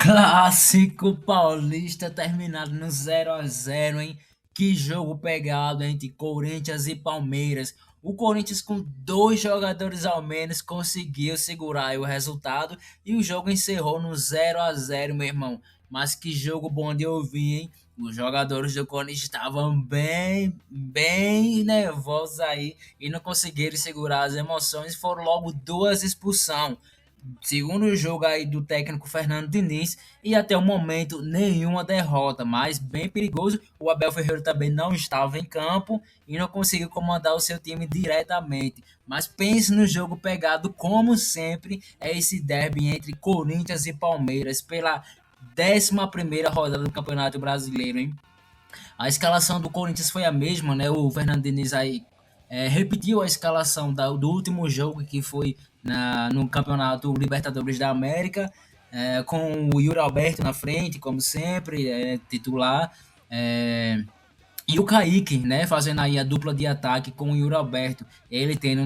Clássico paulista terminado no 0-0, hein? Que jogo pegado entre Corinthians e Palmeiras. O Corinthians, com dois jogadores ao menos, conseguiu segurar aí o resultado e o jogo encerrou no 0-0, meu irmão. Mas que jogo bom de ouvir, hein? Os jogadores do Corinthians estavam bem nervosos aí e não conseguiram segurar as emoções. Foram logo duas expulsões. Segundo jogo aí do técnico Fernando Diniz e até o momento nenhuma derrota, mas bem perigoso. O Abel Ferreira também não estava em campo e não conseguiu comandar o seu time diretamente. Mas pense no jogo pegado, como sempre, é esse derby entre Corinthians e Palmeiras pela 11ª rodada do Campeonato Brasileiro, hein? A escalação do Corinthians foi a mesma, né? O Fernando Diniz aí repetiu a escalação do último jogo que foi no Campeonato Libertadores da América, com o Yuri Alberto na frente, como sempre, titular. É, e o Kaique, né, fazendo aí a dupla de ataque com o Yuri Alberto, ele tendo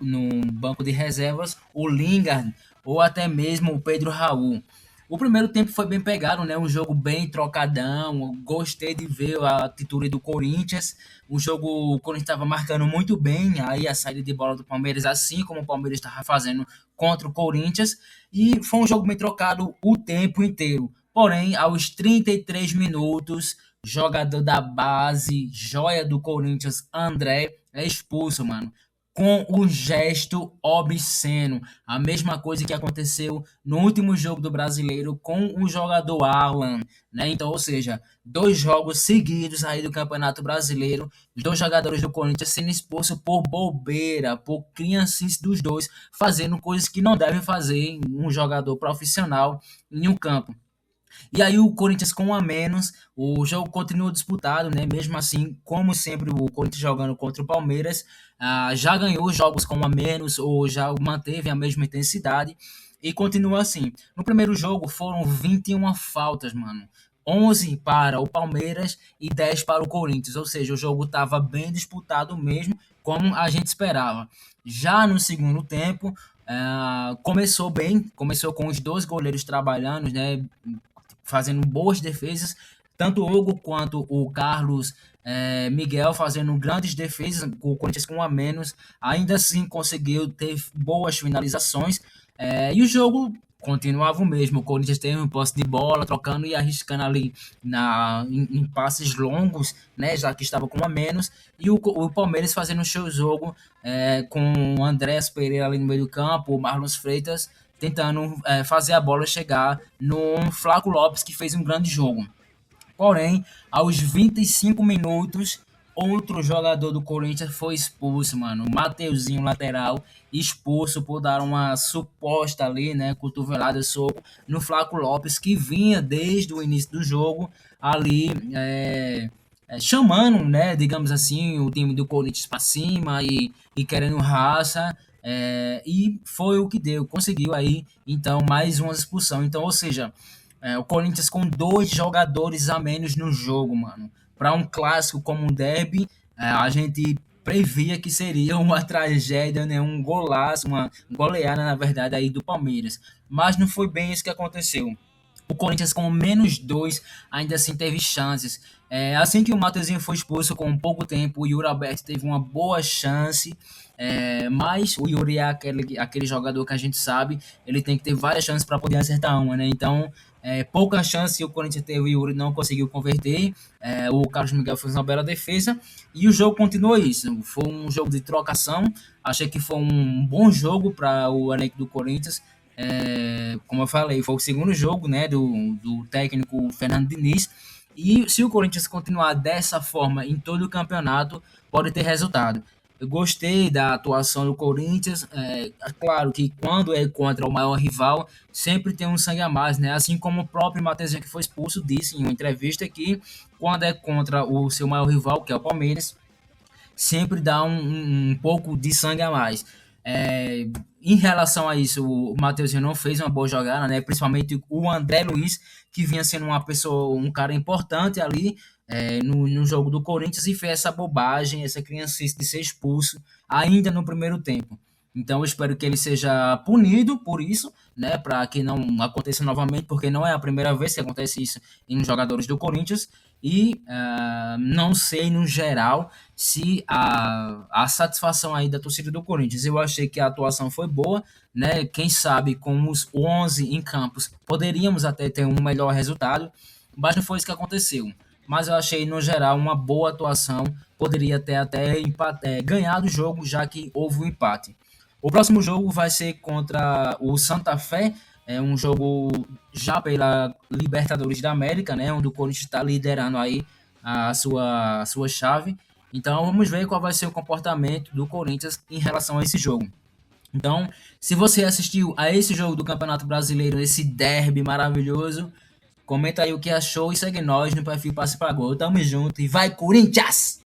no banco de reservas o Lingard ou até mesmo o Pedro Raul. O primeiro tempo foi bem pegado, né? Um jogo bem trocadão. Gostei de ver a atitude do Corinthians. O Corinthians estava marcando muito bem aí a saída de bola do Palmeiras, assim como o Palmeiras estava fazendo contra o Corinthians. E foi um jogo bem trocado o tempo inteiro. Porém, aos 33 minutos, jogador da base, joia do Corinthians, André, é expulso, mano. Com um gesto obsceno. A mesma coisa que aconteceu no último jogo do Brasileiro com o jogador Alan, né? Então, ou seja, dois jogos seguidos aí do Campeonato Brasileiro, os dois jogadores do Corinthians sendo expulsos por bobeira, por criancice dos dois, fazendo coisas que não devem fazer em um jogador profissional em um campo. E aí o Corinthians com um a menos, o jogo continua disputado, né? Mesmo assim, como sempre, o Corinthians jogando contra o Palmeiras, já ganhou jogos com um a menos ou já manteve a mesma intensidade e continua assim. No primeiro jogo foram 21 faltas, mano. 11 para o Palmeiras e 10 para o Corinthians, ou seja, o jogo estava bem disputado mesmo, como a gente esperava. Já no segundo tempo, começou bem, começou com os dois goleiros trabalhando, né? Fazendo boas defesas, tanto o Hugo quanto o Carlos Miguel fazendo grandes defesas, o Corinthians com um a menos, ainda assim conseguiu ter boas finalizações, e o jogo continuava o mesmo, o Corinthians teve um posse de bola, trocando e arriscando ali em passes longos, né, já que estava com um a menos, e o Palmeiras fazendo o seu jogo com o Andrés Pereira ali no meio do campo, o Marlon Freitas tentando fazer a bola chegar no Flaco Lopes, que fez um grande jogo. Porém, aos 25 minutos, outro jogador do Corinthians foi expulso, mano. O Mateuzinho, lateral, expulso por dar uma suposta ali, né, cotovelada, soco no Flaco Lopes, que vinha desde o início do jogo ali chamando, né, digamos assim, o time do Corinthians para cima e querendo raça. E foi o que deu, conseguiu aí, então, mais uma expulsão. Então, ou seja, o Corinthians com dois jogadores a menos no jogo, mano. Para um clássico como um derby, a gente previa que seria uma tragédia, né? Um golaço, uma goleada, na verdade, aí do Palmeiras. Mas não foi bem isso que aconteceu. O Corinthians com menos dois ainda assim teve chances. Assim que o Matheusinho foi expulso com pouco tempo, o Yuri Alberto teve uma boa chance. Mas o Yuri é aquele jogador que a gente sabe, ele tem que ter várias chances para poder acertar uma, né? Então, pouca chance o Corinthians teve, o Yuri não conseguiu converter. O Carlos Miguel fez uma bela defesa e o jogo continuou isso. Foi um jogo de trocação. Achei que foi um bom jogo para o elenco do Corinthians. Como eu falei, foi o segundo jogo, né, do técnico Fernando Diniz. E se o Corinthians continuar dessa forma em todo o campeonato, pode ter resultado. Eu gostei da atuação do Corinthians. Claro que quando é contra o maior rival, sempre tem um sangue a mais, né? Assim como o próprio Matheusinho que foi expulso disse em uma entrevista que quando é contra o seu maior rival, que é o Palmeiras, sempre dá um pouco de sangue a mais. É, Em relação a isso, o Matheusinho não fez uma boa jogada, né? Principalmente o André Luiz, que vinha sendo uma pessoa, um cara importante ali no jogo do Corinthians e fez essa bobagem, essa criancice de ser expulso ainda no primeiro tempo. Então eu espero que ele seja punido por isso, né, para que não aconteça novamente, porque não é a primeira vez que acontece isso em jogadores do Corinthians. E não sei no geral se a satisfação aí da torcida do Corinthians. Eu achei que a atuação foi boa, né? Quem sabe com os 11 em campos poderíamos até ter um melhor resultado, mas não foi isso que aconteceu. Mas eu achei no geral uma boa atuação, poderia ter até ganhado o jogo, já que houve um empate. O próximo jogo vai ser contra o Santa Fé, é um jogo já pela Libertadores da América, né, onde o Corinthians está liderando aí a sua chave. Então vamos ver qual vai ser o comportamento do Corinthians em relação a esse jogo. Então, se você assistiu a esse jogo do Campeonato Brasileiro, esse derby maravilhoso, comenta aí o que achou e segue nós no perfil Passe pra Gol. Tamo junto e vai Corinthians!